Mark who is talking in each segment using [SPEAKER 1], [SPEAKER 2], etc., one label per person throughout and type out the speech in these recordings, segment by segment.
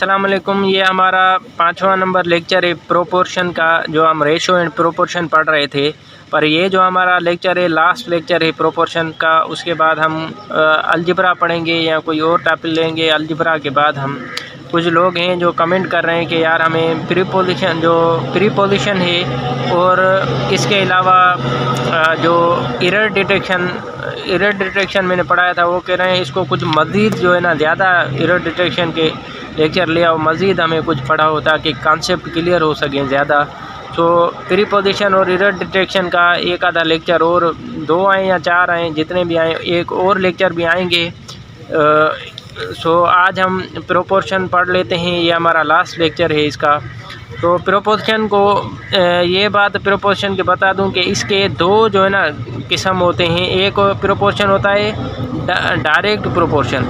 [SPEAKER 1] अस्सलाम वालेकुम। ये हमारा 5वां नंबर लेक्चर है प्रोपोर्शन का, जो हम रेशो एंड प्रोपोर्शन पढ़ रहे थे। पर ये जो हमारा लेक्चर है, लास्ट लेक्चर है प्रोपोर्शन का। उसके बाद हम अलजेब्रा पढ़ेंगे या कोई और टॉपिक लेंगे। अलजेब्रा के बाद हम कुछ लोग हैं जो कमेंट कर रहे हैं कि यार हमें प्रीपोजिशन है और इसके अलावा जो एरर डिटेक्शन मैंने पढ़ाया था, वो कह रहे हैं इसको कुछ मज़ीद जो है ना ज़्यादा एरर डिटेक्शन के लेक्चर ले आओ, मज़ीद हमें कुछ पढ़ा हो ताकि कॉन्सेप्ट क्लियर हो सकें ज़्यादा। तो प्रीपोजिशन और एरर डिटेक्शन का एक आधा लेक्चर और 2 आएँ या 4 आएँ, जितने भी आएँ एक और लेक्चर भी आएंगे। आज हम प्रोपोर्शन पढ़ लेते हैं। ये हमारा लास्ट लेक्चर है इसका। तो प्रोपोर्शन को ये बात प्रोपोर्शन के बता दूं कि इसके 2 जो है ना किस्म होते हैं। एक प्रोपोर्शन होता है डायरेक्ट प्रोपोर्शन,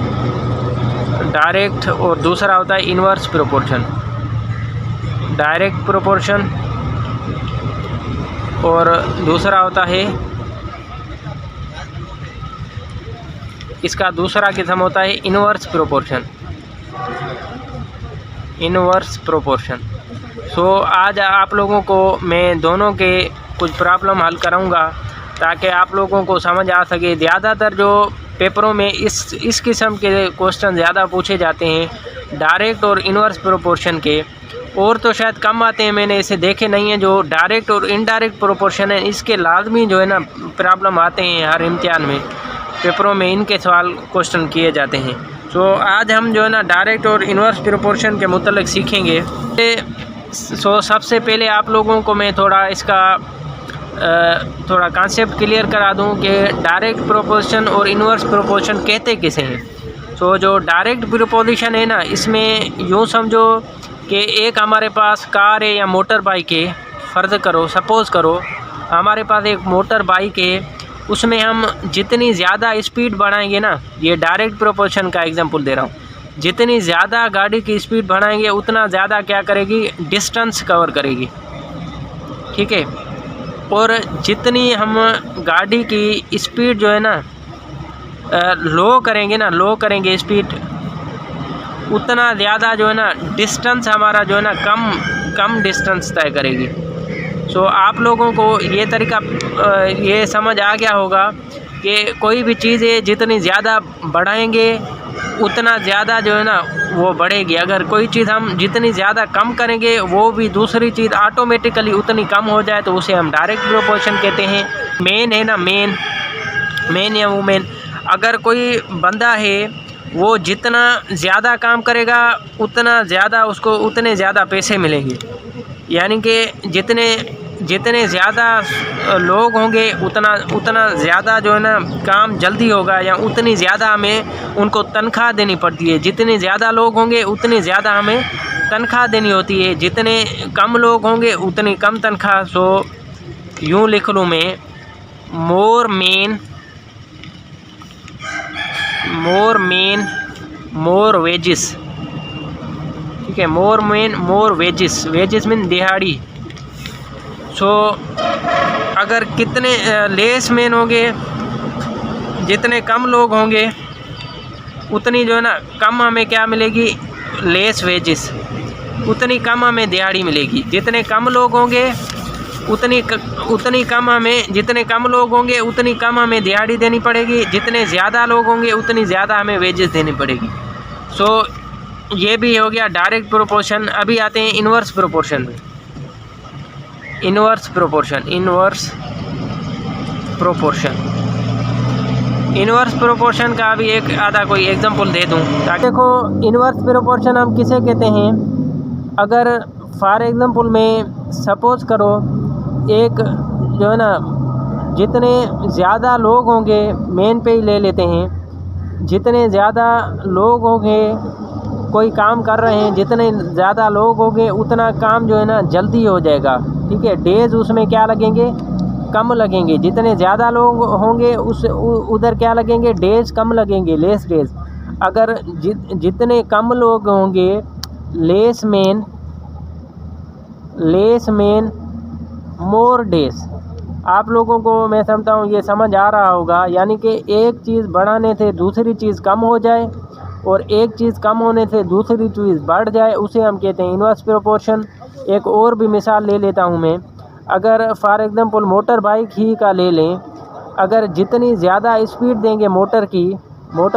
[SPEAKER 1] डायरेक्ट, और दूसरा होता है इन्वर्स प्रोपोर्शन। डायरेक्ट प्रोपोर्शन और दूसरा होता है, इसका दूसरा किस्म होता है इन्वर्स प्रोपोर्शन। Inverse proportion. आज आप लोगों को मैं दोनों के कुछ प्रॉब्लम हल कराऊंगा ताकि आप लोगों को समझ आ सके। ज़्यादातर जो पेपरों में इस किस्म के क्वेश्चन ज़्यादा पूछे जाते हैं, डायरेक्ट और इन्वर्स प्रोपोर्शन के, और तो शायद कम आते हैं, मैंने इसे देखे नहीं है। जो डायरेक्ट और इनडायरेक्ट प्रोपोर्शन है, इसके लाजमी जो है ना प्रॉब्लम आते हैं हर इम्तिहान में, पेपरों में इनके सवाल क्वेश्चन किए जाते हैं। आज हम जो है ना डायरेक्ट और इन्वर्स प्रोपोर्शन के मुतल्लिक सीखेंगे। सबसे पहले आप लोगों को मैं थोड़ा इसका कॉन्सेप्ट क्लियर करा दूं कि डायरेक्ट प्रोपोर्शन और इन्वर्स प्रोपोर्शन कहते किसे हैं। जो डायरेक्ट प्रोपोजिशन है ना, इसमें यूँ समझो कि एक हमारे पास कार है या मोटर बाइक है। फ़र्ज़ करो, सपोज़ करो हमारे पास एक मोटर बाइक है, उसमें हम जितनी ज़्यादा स्पीड बढ़ाएंगे ना, ये डायरेक्ट प्रोपोर्शन का एग्जांपल दे रहा हूँ, जितनी ज़्यादा गाड़ी की स्पीड बढ़ाएंगे उतना ज़्यादा क्या करेगी, डिस्टेंस कवर करेगी। ठीक है। और जितनी हम गाड़ी की स्पीड जो है ना लो करेंगे स्पीड, उतना ज़्यादा जो है ना डिस्टेंस हमारा जो है ना कम डिस्टेंस तय करेगी। आप लोगों को ये तरीका ये समझ आ गया होगा कि कोई भी चीज़ है जितनी ज़्यादा बढ़ाएंगे उतना ज़्यादा जो है ना वो बढ़ेगी। अगर कोई चीज़ हम जितनी ज़्यादा कम करेंगे, वो भी दूसरी चीज़ ऑटोमेटिकली उतनी कम हो जाए, तो उसे हम डायरेक्ट प्रोपोर्शन कहते हैं। मेन है ना, मेन या वुमेन, अगर कोई बंदा है वो जितना ज़्यादा काम करेगा उतना ज़्यादा उसको उतने ज़्यादा पैसे मिलेंगे। यानी कि जितने ज़्यादा लोग होंगे उतना ज़्यादा जो है ना काम जल्दी होगा, या उतनी ज़्यादा हमें उनको तनख्वाह देनी पड़ती है। जितने ज़्यादा लोग होंगे उतनी ज़्यादा हमें तनख्वाह देनी होती है, जितने कम लोग होंगे उतनी कम तनख्वाह। यूँ लिख लूँ मैं, मोर मेन मोर वेजिस। ठीक है, मोर मेन मोर वेजिस मीन दिहाड़ी। अगर कितने लेस मैन होंगे, जितने कम लोग होंगे उतनी जो है ना कम हमें क्या मिलेगी, लेस वेजिस, उतनी कम हमें दिहाड़ी मिलेगी। जितने कम लोग होंगे उतनी कम हमें, जितने कम लोग होंगे उतनी कम हमें दिहाड़ी देनी पड़ेगी। जितने ज़्यादा लोग होंगे उतनी ज़्यादा हमें वेजेस देनी पड़ेगी। ये भी हो गया डायरेक्ट प्रोपोर्शन। अभी आते हैं इन्वर्स प्रोपोर्शन में। इन्वर्स प्रोपोर्शन का अभी एक आधा कोई एग्जांपल दे दूं। देखो, इन्वर्स प्रोपोर्शन हम किसे कहते हैं। अगर फॉर एग्जांपल में सपोज़ करो, एक जो है ना जितने ज़्यादा लोग होंगे, मेन पे ही ले लेते हैं, जितने ज़्यादा लोग होंगे कोई काम कर रहे हैं, जितने ज़्यादा लोग होंगे उतना काम जो है ना जल्दी हो जाएगा। ठीक है, डेज उसमें क्या लगेंगे, कम लगेंगे। जितने ज़्यादा लोग होंगे उधर क्या लगेंगे, डेज कम लगेंगे, लेस डेज। अगर जितने कम लोग होंगे, लेस मेन मोर डेज। आप लोगों को मैं समझता हूँ ये समझ आ रहा होगा। यानी कि एक चीज़ बढ़ाने से दूसरी चीज़ कम हो जाए, और एक चीज़ कम होने से दूसरी चीज़ बढ़ जाए उसे हम कहते हैं इन्वर्स प्रोपोर्शन। एक और भी मिसाल ले लेता हूँ मैं। अगर फॉर एग्ज़ाम्पल मोटर बाइक ही का ले लें, अगर जितनी ज़्यादा स्पीड देंगे मोटर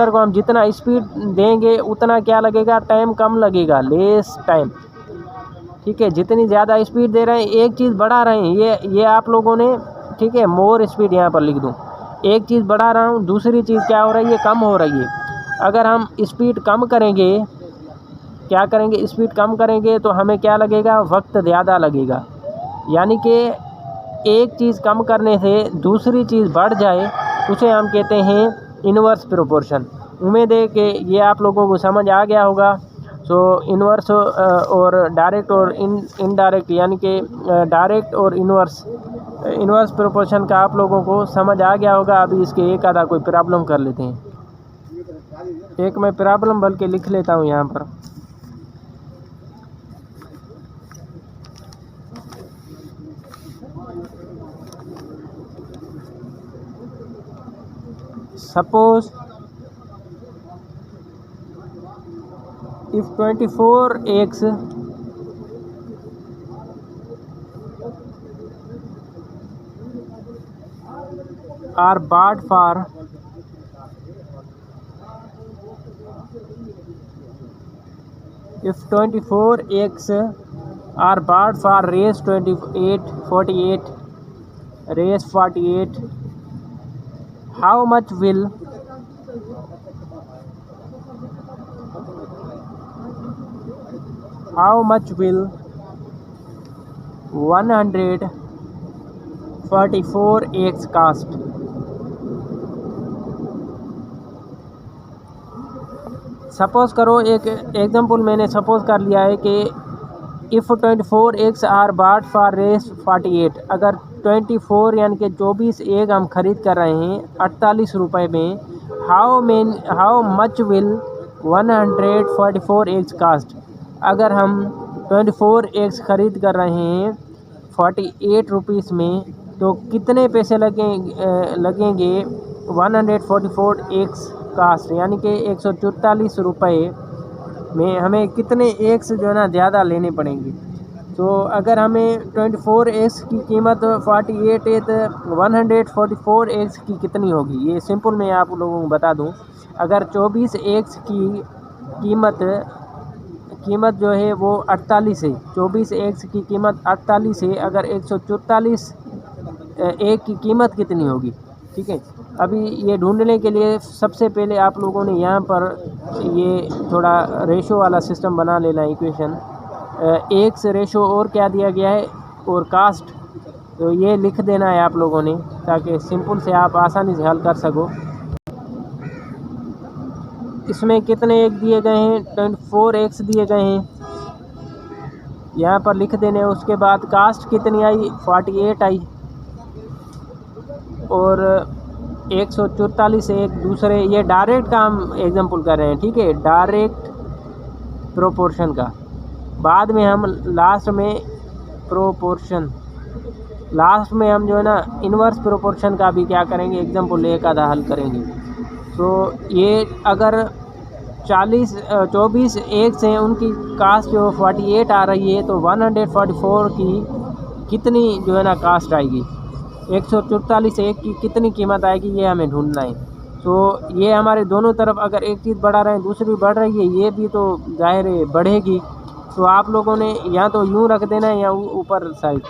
[SPEAKER 1] को हम जितना स्पीड देंगे उतना क्या लगेगा, टाइम कम लगेगा, लेस टाइम। ठीक है, जितनी ज़्यादा स्पीड दे रहे हैं, एक चीज़ बढ़ा रहे हैं, ये आप लोगों ने, ठीक है, मोर स्पीड यहाँ पर लिख दूँ। एक चीज़ बढ़ा रहा हूँ, दूसरी चीज़ क्या हो रही है, कम हो रही है। अगर हम स्पीड कम करेंगे, क्या करेंगे, स्पीड कम करेंगे तो हमें क्या लगेगा, वक्त ज़्यादा लगेगा। यानी कि एक चीज़ कम करने से दूसरी चीज़ बढ़ जाए उसे हम कहते हैं इन्वर्स प्रोपोर्शन। उम्मीद है कि ये आप लोगों को समझ आ गया होगा। सो इन्वर्स और डायरेक्ट और इनडायरेक्ट, यानी कि डायरेक्ट और इन्वर्स प्रोपोर्शन का आप लोगों को समझ आ गया होगा। अभी इसके एक आधा कोई प्रॉब्लम कर लेते हैं। एक मैं प्रॉब्लम बल्कि लिख लेता हूँ यहाँ पर। Suppose if 24 eggs are bought for raise 48, how much will how much will 144 eggs cost? Suppose करो, एक एग्जांपल मैंने सपोज कर लिया है कि इफ़ 24 eggs आर बाट फॉर रेस 48, अगर 24 यानी कि 24 एग हम खरीद कर रहे हैं 48 रुपये में, how much will 144 eggs cost? अगर हम 24 एग्स खरीद कर रहे हैं 48 रुपीस में, तो कितने पैसे लगेंगे 144 एग्स कास्ट, यानी कि 144 रुपये में हमें कितने एग्स जो है ना ज़्यादा लेने पड़ेंगे। तो अगर हमें 24 एग्स की कीमत 48 है तो 144 एग्स की कितनी होगी, ये सिंपल मैं आप लोगों को बता दूं। अगर 24 एग्स की कीमत जो है वो 48 है, 24 एग्स की कीमत 48 है, अगर 144 एग की कीमत कितनी होगी। ठीक है, अभी ये ढूंढने के लिए सबसे पहले आप लोगों ने यहाँ पर ये थोड़ा रेशो वाला सिस्टम बना लेना, इक्वेशन एग्स रेशो और क्या दिया गया है और कास्ट, तो ये लिख देना है आप लोगों ने, ताकि सिंपल से आप आसानी से हल कर सको। इसमें कितने एग दिए गए हैं, 24 एग्स दिए गए हैं, यहाँ पर लिख देने। उसके बाद कास्ट कितनी आई, 48 आई, और 144 एक दूसरे, ये डायरेक्ट का हम एग्जांपल कर रहे हैं, ठीक है, डायरेक्ट प्रोपोर्शन का। बाद में हम लास्ट में हम जो है ना इन्वर्स प्रोपोर्शन का भी क्या करेंगे, एग्जांपल एक आधा हल करेंगे। तो ये अगर 24 एग्स हैं, उनकी कास्ट जो 48 आ रही है, तो 144 की कितनी जो है ना कास्ट आएगी, 144 एग की कितनी कीमत आएगी, ये हमें ढूंढना है। तो ये हमारे दोनों तरफ अगर एक चीज़ बढ़ा रहे हैं दूसरी बढ़ रही है, ये भी तो जाहिर है बढ़ेगी। तो आप लोगों ने या तो यूँ रख देना है या ऊपर साइड,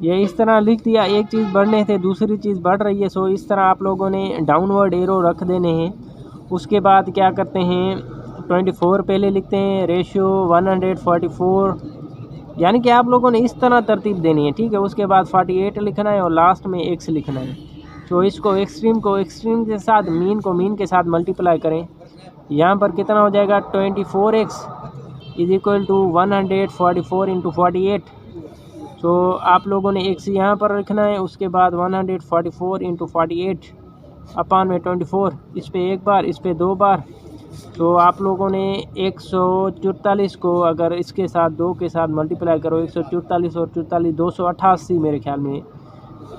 [SPEAKER 1] ये इस तरह लिख दिया, एक चीज़ बढ़ने से दूसरी चीज़ बढ़ रही है। सो इस तरह आप लोगों ने डाउनवर्ड एरो रख देने हैं। उसके बाद क्या करते हैं, 24 पहले लिखते हैं, रेशियो 144, यानी कि आप लोगों ने इस तरह तरतीब देनी है, ठीक है। उसके बाद 48 लिखना है और लास्ट में एक्स लिखना है। तो इसको एक्सट्रीम के साथ मीन को मीन के साथ मल्टीप्लाई करें, यहाँ पर कितना हो जाएगा, 24x is equal to 144 into 48। तो आप लोगों ने एक्स यहाँ पर लिखना है, उसके बाद 144 इंटू 48 अपान में 24, इस पे एक बार, इस पे दो बार। तो आप लोगों ने 144 को अगर इसके साथ 2 के साथ मल्टीप्लाई करो, 144 और 44 288 मेरे ख्याल में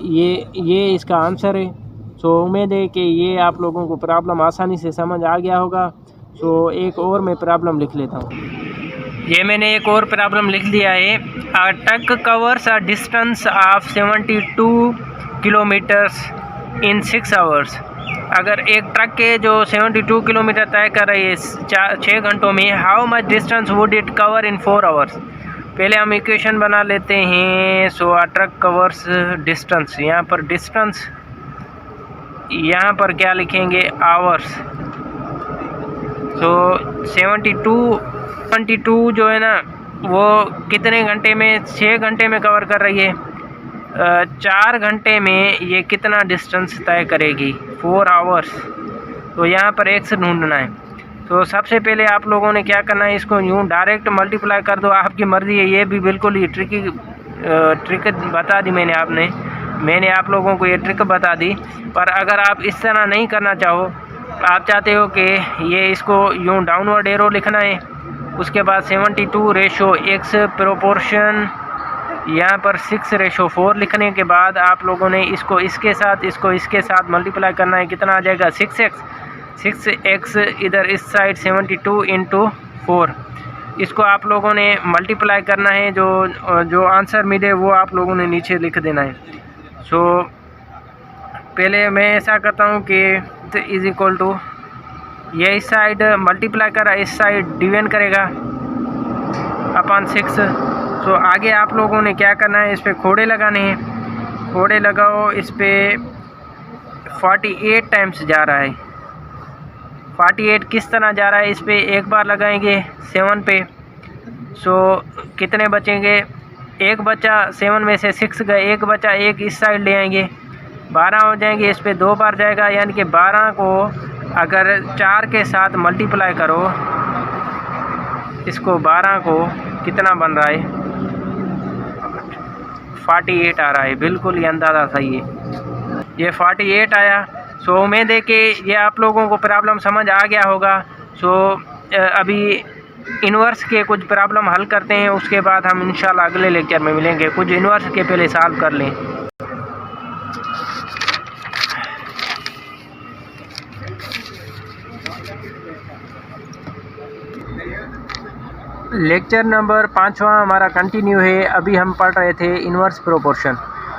[SPEAKER 1] ये इसका आंसर है। सो उम्मीद है कि ये आप लोगों को प्रॉब्लम आसानी से समझ आ गया होगा। सो एक और मैं प्रॉब्लम लिख लेता हूँ। ये मैंने एक और प्रॉब्लम लिख दिया है। A truck covers a distance of 72 kilometres in 6 hours. अगर एक ट्रक के जो 72 किलोमीटर तय कर रही है 6 घंटों में, how much distance would it cover in 4 hours. पहले हम इक्वेशन बना लेते हैं। सो अ ट्रक कवर्स डिस्टेंस, यहाँ पर डिस्टेंस, यहाँ पर क्या लिखेंगे, आवर्स। तो 72 जो है ना वो कितने घंटे में, 6 घंटे में कवर कर रही है। 4 घंटे में ये कितना डिस्टेंस तय करेगी, 4 आवर्स। तो यहाँ पर एक्स ढूंढना है। तो सबसे पहले आप लोगों ने क्या करना है, इसको यूँ डायरेक्ट मल्टीप्लाई कर दो, आपकी मर्ज़ी है। ये भी बिल्कुल ही ट्रिक बता दी मैंने आप लोगों को ये ट्रिक बता दी। पर अगर आप इस तरह नहीं करना चाहो, आप चाहते हो कि ये इसको यूँ डाउनवर्ड एरो लिखना है, उसके बाद 72 रेशो एक्स प्रोपोर्शन, यहाँ पर 6:4 लिखने के बाद आप लोगों ने इसको इसके साथ मल्टीप्लाई करना है। कितना आ जाएगा, 6x इधर इस साइड 72 इंटू 4। इसको आप लोगों ने मल्टीप्लाई करना है। जो आंसर मिले वो आप लोगों ने नीचे लिख देना है। सो पहले मैं ऐसा करता हूँ कि इज इक्वल टू, ये इस साइड मल्टीप्लाई करा, इस साइड डिवाइड करेगा अपॉन 6। सो आगे आप लोगों ने क्या करना है, इस पर खोड़े लगाने हैं। खोड़े लगाओ, इस पर 48 टाइम्स जा रहा है। 48 किस तरह जा रहा है, इस पर एक बार लगाएंगे 7 पे। सो कितने बचेंगे, एक बचा, 7 में से 6 गए, एक बचा, एक इस साइड ले आएंगे, 12 हो जाएंगे। इस पे 2 बार जाएगा, यानी कि 12 को अगर 4 के साथ मल्टीप्लाई करो, इसको 12 को कितना बन रहा है, 48 आ रहा है। बिल्कुल ये अंदाज़ा सही है, ये 48 आया। सो उम्मीद है कि ये आप लोगों को प्रॉब्लम समझ आ गया होगा। सो अभी इन्वर्स के कुछ प्रॉब्लम हल करते हैं, उसके बाद हम इंशाल्लाह अगले लेक्चर में मिलेंगे। कुछ इन्वर्स के पहले सॉल्व कर लें। लेक्चर नंबर 5वां हमारा कंटिन्यू है। अभी हम पढ़ रहे थे इन्वर्स प्रोपोर्शन।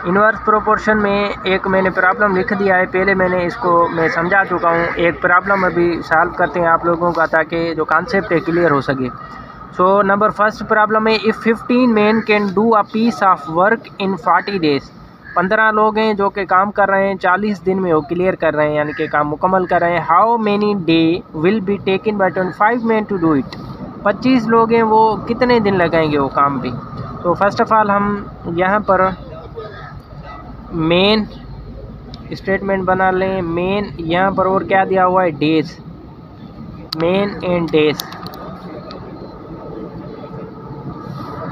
[SPEAKER 1] इन्वर्स प्रोपोर्शन में एक मैंने प्रॉब्लम लिख दिया है, पहले मैंने इसको मैं समझा चुका हूँ। एक प्रॉब्लम अभी सॉल्व करते हैं आप लोगों का, ताकि जो कॉन्सेप्ट है क्लियर हो सके। सो नंबर फर्स्ट प्रॉब्लम है, if 15 men can do a piece of work in 40 days। 15 लोग हैं जो कि काम कर रहे हैं, 40 दिन में वो क्लियर कर रहे हैं, यानी कि काम मुकम्मल कर रहे हैं। How many day will be taken by 25 men to do it. 25 लोग हैं, वो कितने दिन लगाएंगे वो काम पे। तो फर्स्ट ऑफ ऑल हम यहाँ पर मेन स्टेटमेंट बना लें। मेन यहाँ पर और क्या दिया हुआ है, डेज, मेन एंड डेज।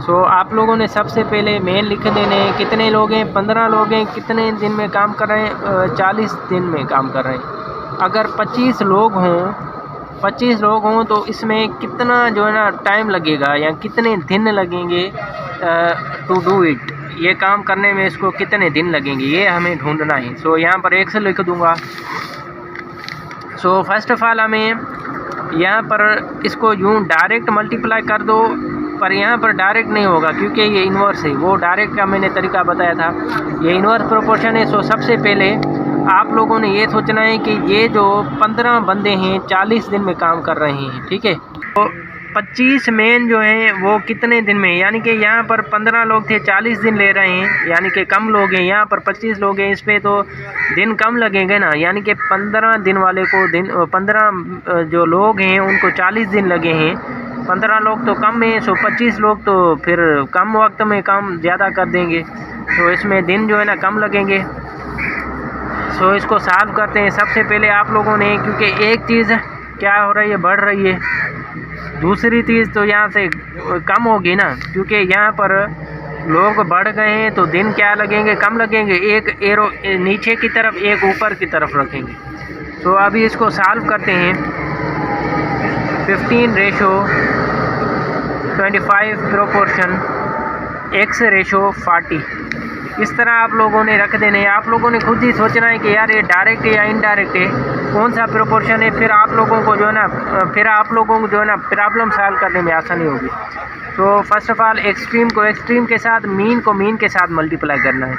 [SPEAKER 1] सो आप लोगों ने सबसे पहले मेन लिख देने हैं। कितने लोग हैं, 15 लोग हैं, कितने दिन में काम कर रहे हैं, 40 दिन में काम कर रहे हैं। अगर 25 लोग हों तो इसमें कितना जो है ना टाइम लगेगा, या कितने दिन लगेंगे टू डू इट, ये काम करने में इसको कितने दिन लगेंगे, ये हमें ढूंढना है। सो यहाँ पर एक से लिख दूँगा। सो फर्स्ट ऑफ ऑल हमें यहाँ पर इसको यूँ डायरेक्ट मल्टीप्लाई कर दो, पर यहाँ पर डायरेक्ट नहीं होगा क्योंकि ये इन्वर्स है। वो डायरेक्ट का मैंने तरीका बताया था, ये इन्वर्स प्रोपोर्शन है। सो सबसे पहले आप लोगों ने ये सोचना है कि ये जो 15 बंदे हैं 40 दिन में काम कर रहे हैं, ठीक है। तो 25 मेन जो हैं वो कितने दिन में, यानी कि यहाँ पर 15 लोग थे, 40 दिन ले रहे हैं, यानी कि कम लोग हैं। यहाँ पर 25 लोग हैं, इस पर तो दिन कम लगेंगे ना, यानी कि 15 दिन वाले को 15 जो लोग हैं उनको 40 दिन लगे हैं। 15 लोग तो कम हैं, सो 25 लोग तो फिर कम वक्त में काम ज़्यादा कर देंगे, तो इसमें दिन जो है ना कम लगेंगे। सो इसको सॉल्व करते हैं। सबसे पहले आप लोगों ने, क्योंकि एक चीज़ क्या हो रही है, बढ़ रही है, दूसरी चीज़ तो यहाँ से कम होगी ना, क्योंकि यहाँ पर लोग बढ़ गए हैं तो दिन क्या लगेंगे, कम लगेंगे। एक एरो नीचे की तरफ, एक ऊपर की तरफ रखेंगे। तो अभी इसको सॉल्व करते हैं। 15:25 प्रोपोर्शन x/40। इस तरह आप लोगों ने रख देने हैं। आप लोगों ने खुद ही सोचना है कि यार ये डायरेक्ट है या इनडायरेक्ट है, कौन सा प्रोपोर्शन है, फिर आप लोगों को जो है ना प्रॉब्लम सॉल्व करने में आसानी होगी। तो फर्स्ट ऑफ ऑल एक्सट्रीम को एक्सट्रीम के साथ, मीन को मीन के साथ मल्टीप्लाई करना है।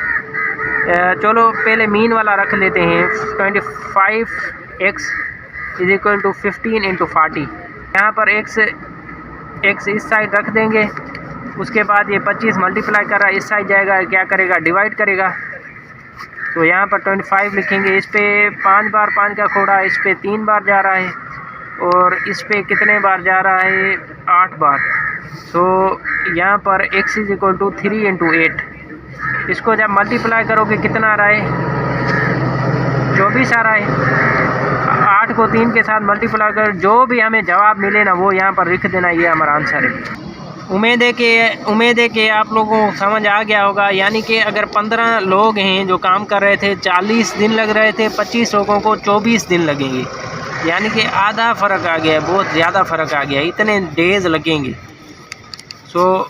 [SPEAKER 1] चलो पहले मीन वाला रख लेते हैं। 25x is equal to 15 into 40। यहाँ पर x इस साइड रख देंगे। उसके बाद ये 25 मल्टीप्लाई कर रहा है, इस साइड जाएगा, क्या करेगा, डिवाइड करेगा। तो यहाँ पर 25 लिखेंगे। इस पे 5 बार 5 का खोड़ा, इस पे 3 बार जा रहा है, और इस पे कितने बार जा रहा है, 8 बार। तो यहाँ पर x is equal to 3 into 8। इसको जब मल्टीप्लाई करोगे कितना आ रहा है, 24 आ रहा है। 8 को 3 के साथ मल्टीप्लाई कर जो भी हमें जवाब मिले ना वो यहाँ पर लिख देना, ये हमारा आंसर है। उम्मीद है कि आप लोगों को समझ आ गया होगा। यानी कि अगर 15 लोग हैं जो काम कर रहे थे, 40 दिन लग रहे थे, 25 लोगों को 24 दिन लगेंगे। यानी कि आधा फ़र्क आ गया है, बहुत ज़्यादा फ़र्क आ गया है, इतने डेज़ लगेंगे। सो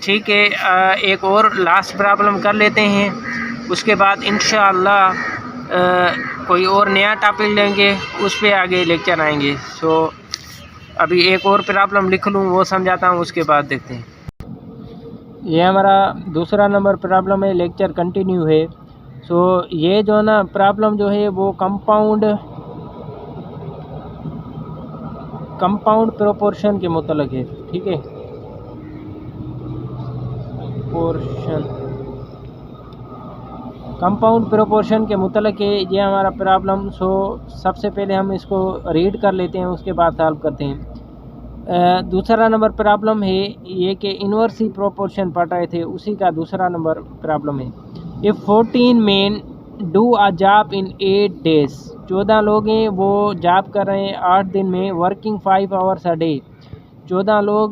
[SPEAKER 1] ठीक है, एक और लास्ट प्रॉब्लम कर लेते हैं, उसके बाद इंशाअल्लाह कोई और नया टॉपिक लेंगे, उस पे आगे लेक्चर आएंगे। सो अभी एक और प्रॉब्लम लिख लूँ, वो समझाता हूँ, उसके बाद देखते हैं। ये हमारा दूसरा नंबर प्रॉब्लम है, लेक्चर कंटिन्यू है। सो ये जो ना प्रॉब्लम जो है वो कंपाउंड प्रोपोर्शन के मुतल्लिक़ है। ठीक है, कंपाउंड प्रोपोर्शन के मुतल्लिक़ है ये हमारा प्रॉब्लम। सो सबसे पहले हम इसको रीड कर लेते हैं, उसके बाद सॉल्व करते हैं। दूसरा नंबर प्रॉब्लम है ये कि इन्वर्स ही प्रोपोर्शन पढ़ रहे थे, उसी का दूसरा नंबर प्रॉब्लम है। If 14 main do a job in 8 days, 14 लोग हैं वो जॉब कर रहे हैं 8 दिन में, वर्किंग 5 आवर्स अ डे। 14 लोग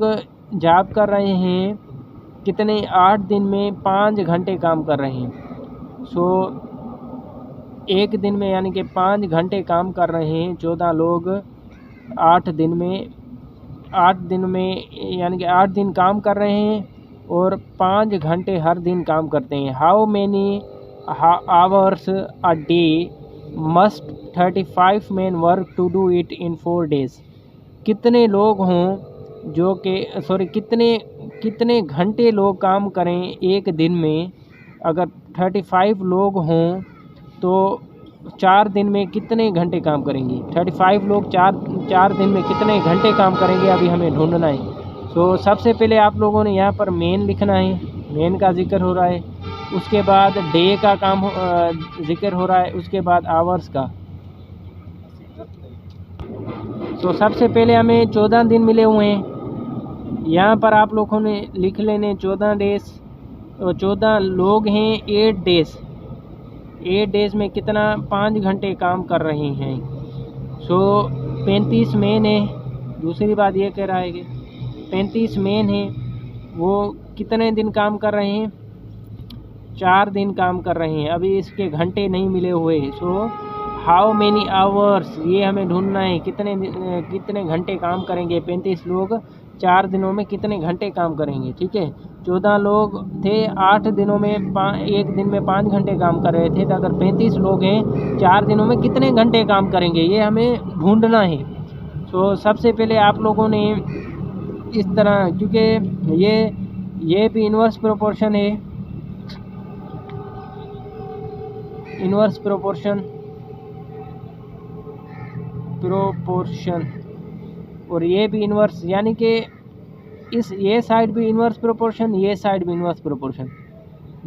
[SPEAKER 1] जॉब कर रहे हैं कितने, 8 दिन में 5 घंटे काम कर रहे हैं। सो एक दिन में यानी कि 5 घंटे काम कर रहे हैं 14 लोग 8 दिन में यानी कि 8 दिन काम कर रहे हैं और 5 घंटे हर दिन काम करते हैं। How many hours a day must 35 man work to do it in 4 days. कितने लोग हों जो कि कितने घंटे लोग काम करें एक दिन में। अगर 35 लोग हों तो 4 दिन में कितने घंटे काम करेंगे। 35 लोग 4 दिन में कितने घंटे काम करेंगे, अभी हमें ढूंढना है। तो सबसे पहले आप लोगों ने यहाँ पर मेन लिखना है, मेन का जिक्र हो रहा है। उसके बाद डे का काम जिक्र हो रहा है, उसके बाद आवर्स का। तो सबसे पहले हमें 14 दिन मिले हुए हैं, यहाँ पर आप लोगों ने लिख लेने 14 डेज़। तो 14 लोग हैं 8 डेज़ में कितना, 5 घंटे काम कर रहे हैं। सो 35 मेन है। दूसरी बात ये कह रहा है कि 35 मेन है, वो कितने दिन काम कर रहे हैं, 4 दिन काम कर रहे हैं। अभी इसके घंटे नहीं मिले हुए। सो हाउ मेनी आवर्स, ये हमें ढूंढना है, कितने घंटे काम करेंगे। 35 लोग 4 दिनों में कितने घंटे काम करेंगे। ठीक है, 14 लोग थे 8 दिनों में एक दिन में 5 घंटे काम कर रहे थे। तो अगर 35 लोग हैं 4 दिनों में कितने घंटे काम करेंगे, ये हमें ढूंढना है। तो सबसे पहले आप लोगों ने इस तरह, क्योंकि ये भी इन्वर्स प्रोपोर्शन है, इन्वर्स प्रोपोर्शन और ये भी इन्वर्स, यानी कि ये साइड भी इन्वर्स प्रोपोर्शन, ये साइड भी इन्वर्स प्रोपोर्शन,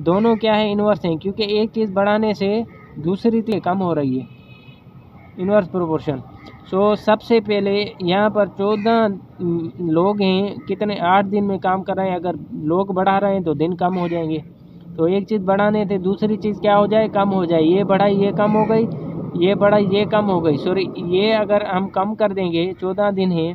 [SPEAKER 1] दोनों क्या है, इन्वर्स हैं। क्योंकि एक चीज़ बढ़ाने से दूसरी चीज़ कम हो रही है, इन्वर्स प्रोपोर्शन। सो सबसे पहले यहाँ पर 14 लोग हैं, कितने, 8 दिन में काम कर रहे हैं। अगर लोग बढ़ा रहे हैं तो दिन कम हो जाएंगे। तो एक चीज़ बढ़ाने से दूसरी चीज़ क्या हो जाए, कम हो जाए। ये बढ़ाई ये कम हो गई, ये बढ़ाई ये कम हो गई। सॉरी, ये अगर हम कम कर देंगे, 14 दिन है,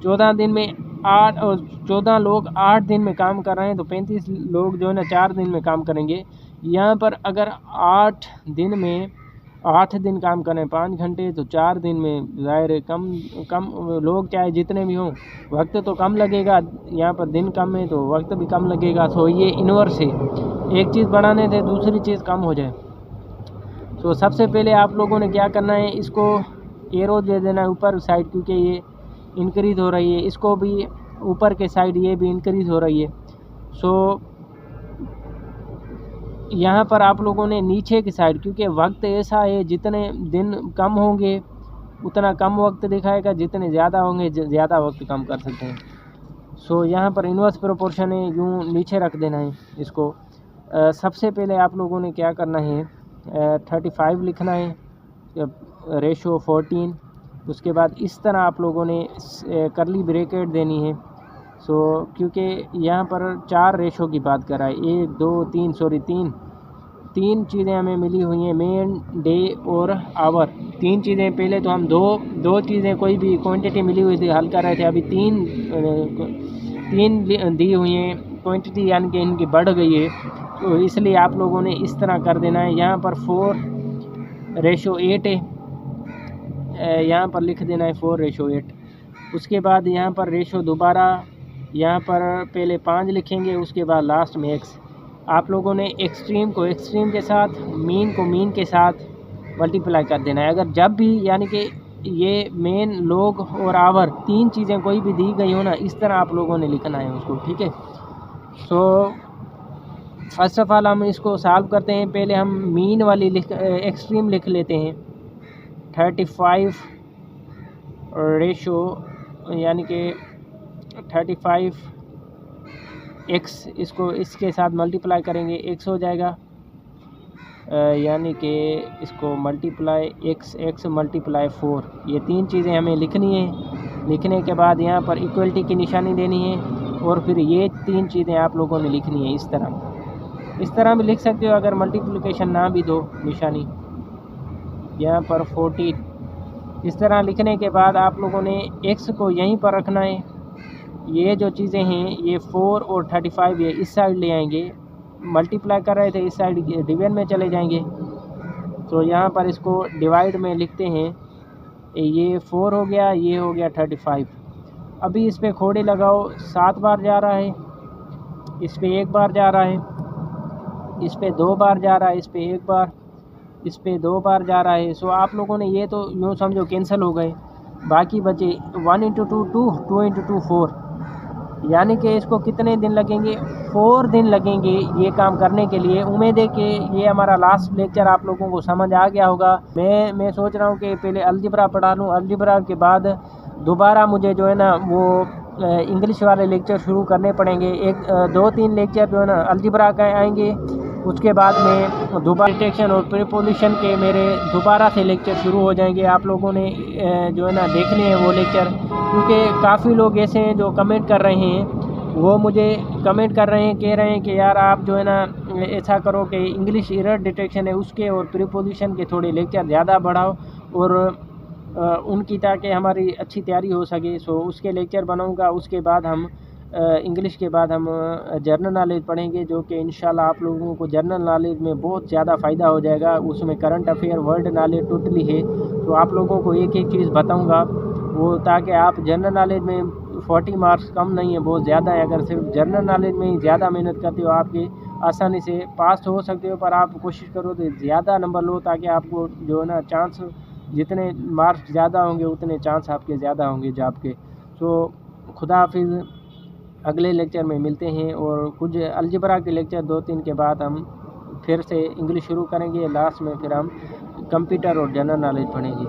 [SPEAKER 1] 14 दिन में 8 और 14 लोग 8 दिन में काम कर रहे हैं, तो 35 लोग जो है ना 4 दिन में काम करेंगे। यहाँ पर अगर 8 दिन काम करें 5 घंटे, तो 4 दिन में ज़ाहिर है कम लोग चाहे जितने भी हों, वक्त तो कम लगेगा। यहाँ पर दिन कम है तो वक्त भी कम लगेगा। सो ये इन्वर्स है। एक चीज़ बढ़ाने से दूसरी चीज़ कम हो जाए। तो सबसे पहले आप लोगों ने क्या करना है, इसको एरो दे देना है ऊपर साइड, क्योंकि ये इंक्रीज़ हो रही है, इसको भी ऊपर के साइड ये भी इंक्रीज़ हो रही है। सो यहाँ पर आप लोगों ने नीचे की साइड, क्योंकि वक्त ऐसा है जितने दिन कम होंगे उतना कम वक्त दिखाएगा, जितने ज़्यादा होंगे ज़्यादा वक्त कम कर सकते हैं। सो यहाँ पर इन्वर्स प्रोपोर्शन है, यूँ नीचे रख देना है इसको। सबसे पहले आप लोगों ने क्या करना है, 35 लिखना है, रेशो 14। उसके बाद इस तरह आप लोगों ने करली ब्रैकेट देनी है। सो क्योंकि यहाँ पर 4 रेशो की बात कर रहा है, 1 2 3 सॉरी 3 चीज़ें हमें मिली हुई हैं, मेन, डे और आवर। 3 चीज़ें, पहले तो हम दो चीज़ें कोई भी क्वांटिटी मिली हुई थी हल कर रहे थे, अभी तीन दी हुई हैं क्वांटिटी, यानी कि इनकी बढ़ गई है। तो इसलिए आप लोगों ने इस तरह कर देना है। यहाँ पर 4:8 है, यहाँ पर लिख देना है 4:8। उसके बाद यहाँ पर रेशो दोबारा, यहाँ पर पहले 5 लिखेंगे, उसके बाद लास्ट में x। आप लोगों ने एक्सट्रीम को एक्सट्रीम के साथ, मीन को मीन के साथ मल्टीप्लाई कर देना है। अगर जब भी यानी कि ये मेन, लोग और आवर 3 चीज़ें कोई भी दी गई हो ना, इस तरह आप लोगों ने लिखना है उसको, ठीक है। सो फर्स्ट ऑफ ऑल हम इसको सॉल्व करते हैं। पहले हम मीन वाली एक्सट्रीम लिख लेते हैं, 35 रेशो यानी कि 35x, इसको इसके साथ मल्टीप्लाई करेंगे, x हो जाएगा, यानी कि इसको मल्टीप्लाई x मल्टीप्लाई 4। ये 3 चीज़ें हमें लिखनी है। लिखने के बाद यहाँ पर इक्वलिटी की निशानी देनी है, और फिर ये 3 चीज़ें आप लोगों ने लिखनी है इस तरह भी लिख सकते हो अगर मल्टीप्लिकेशन ना भी दो निशानी। यहाँ पर 14 इस तरह लिखने के बाद आप लोगों ने x को यहीं पर रखना है। ये जो चीज़ें हैं ये 4 और 35 ये इस साइड ले आएंगे, मल्टीप्लाई कर रहे थे इस साइड डिवीजन में चले जाएंगे। तो यहाँ पर इसको डिवाइड में लिखते हैं, ये 4 हो गया, ये हो गया 35। अभी इस पर खोड़े लगाओ, 7 बार जा रहा है, इस पर 1 बार जा रहा है, इस पे 2 बार जा रहा है, इस पे 1 बार, इस पे 2 बार जा रहा है। सो आप लोगों ने ये तो यूँ समझो कैंसिल हो गए, बाकी बचे 1 × 2 2, 2 × 2 4, यानी कि इसको कितने दिन लगेंगे, 4 दिन लगेंगे ये काम करने के लिए। उम्मीद है कि ये हमारा लास्ट लेक्चर आप लोगों को समझ आ गया होगा। मैं सोच रहा हूँ कि पहले अलजेब्रा पढ़ा लूँ, अलजेब्रा के बाद दोबारा मुझे जो है ना वो इंग्लिश वाले लेक्चर शुरू करने पड़ेंगे। 2-3 लेक्चर जो है ना अलजेब्रा का आएंगे, उसके बाद में दोबारा डिटेक्शन और प्रीपोजिशन के मेरे दोबारा से लेक्चर शुरू हो जाएंगे। आप लोगों ने जो है ना देखने हैं वो लेक्चर, क्योंकि काफ़ी लोग ऐसे हैं जो कमेंट कर रहे हैं, वो मुझे कमेंट कर रहे हैं, कह रहे हैं कि यार आप जो है ना ऐसा करो कि इंग्लिश एरर डिटेक्शन है उसके और प्रीपोजिशन के थोड़े लेक्चर ज़्यादा बढ़ाओ, और उनकी ताकि हमारी अच्छी तैयारी हो सके। सो उसके लेक्चर बनाऊंगा। उसके बाद हम इंग्लिश के बाद हम जनरल नॉलेज पढ़ेंगे, जो कि इंशाल्लाह आप लोगों को जनरल नॉलेज में बहुत ज़्यादा फ़ायदा हो जाएगा। उसमें current affair, world knowledge totally है, तो आप लोगों को एक एक चीज़ बताऊंगा वो, ताकि आप जनरल नॉलेज में 40 मार्क्स कम नहीं है, बहुत ज़्यादा है। अगर सिर्फ जनरल नॉलेज में ही ज़्यादा मेहनत करते हो आपके आसानी से पास हो सकते हो, पर आप कोशिश करो तो ज़्यादा नंबर लो, ताकि आपको जो है ना चांस, जितने मार्क्स ज़्यादा होंगे उतने चांस आपके ज़्यादा होंगे जॉब के। तो खुदा हाफिज़, अगले लेक्चर में मिलते हैं, और कुछ अलजेब्रा के लेक्चर 2-3 के बाद हम फिर से इंग्लिश शुरू करेंगे। लास्ट में फिर हम कंप्यूटर और जनरल नॉलेज पढ़ेंगे।